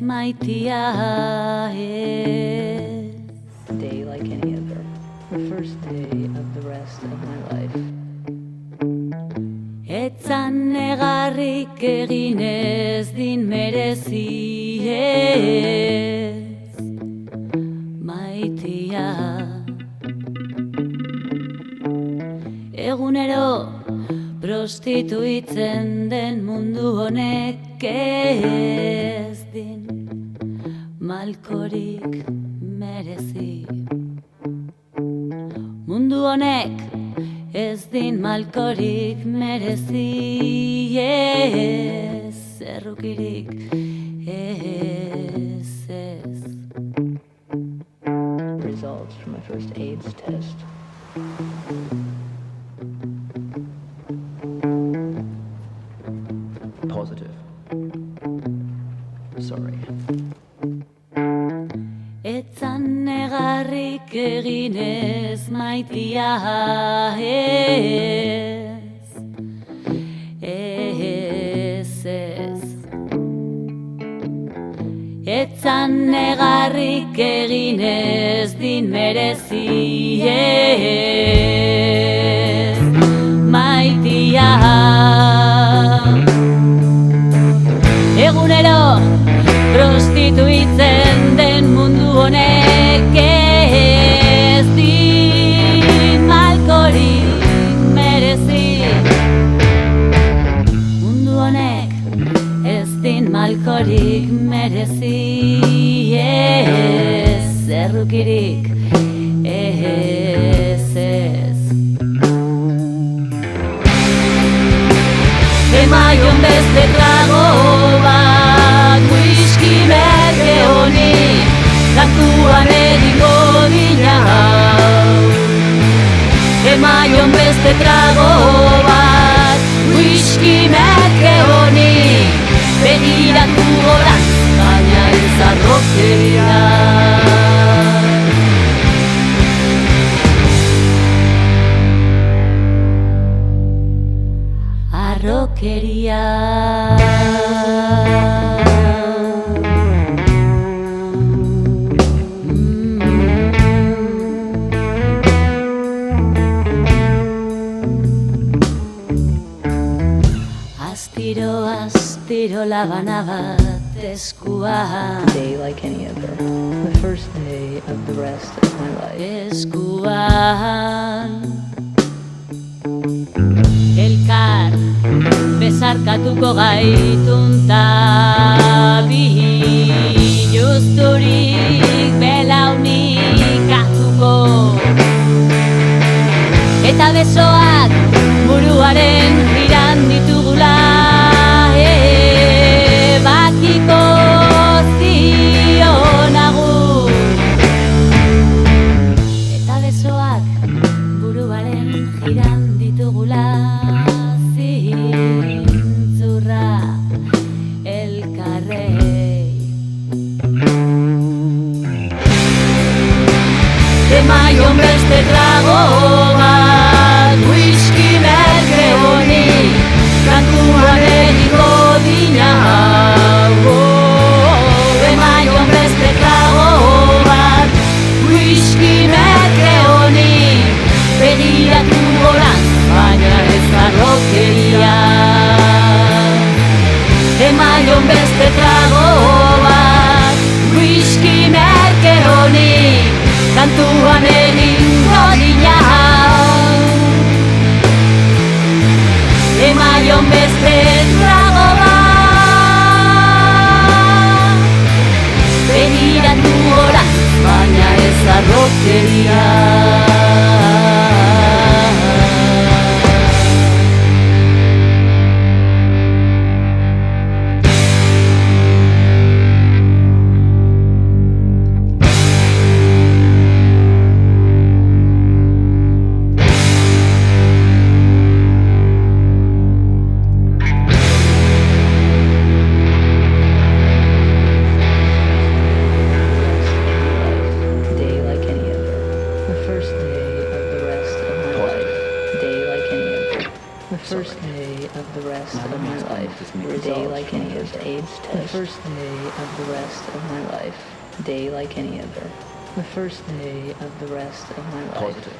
maitia ez. Day like any other. The first day of the rest of my life. Etzan negarrik egin ez din merezi ez maitia. Egunero prostituitzen den mundu honek ez din malkorik merezi. Mundu honek ez din malkorik merezi ez errukirik ez ez. Results from my first AIDS test. Positive. Sorry. Etzan negarrik egin ez maitia ez ez. Etzan negarrik egin ez din merezi ez maitia. Egunero prostituitzen den mundu honek ez din malkorik merezi. Mundu honek ez din malkorik merezi ez errukirik ez ez. Emaion beste trago bat whisky merke honi kantuan egingo dina hau. Emaion beste trago bat whisky merke honi begiratu goran baina ez arrokeria. Arrokeria. Astiro labana bat eskuan. Day like any other. The first day of the rest of my life. Eskuan elkar besarkatuko gaitunta bi justurik belaunik hartuko eta besoak buruaren jiran ditugula bakiko zion agur eta besoak buruaren jiran ditugula zintzurra elkarrei. Emaion beste trago bat whisky merke honi kantuan egingo dina hau. Emaion beste trago bat whisky merke honi begiratu goran baina ez arrokeria. Emaion beste trago bat whisky merke honi kantuan egingo dina hau. Emaion beste trago bat begiratu goran baina ez arrokeria. Day like any other. The first of the rest of my life. A day like any other. AIDS test. The first day of the rest of my life. Day like any other. The first day of the rest of my life. Positive.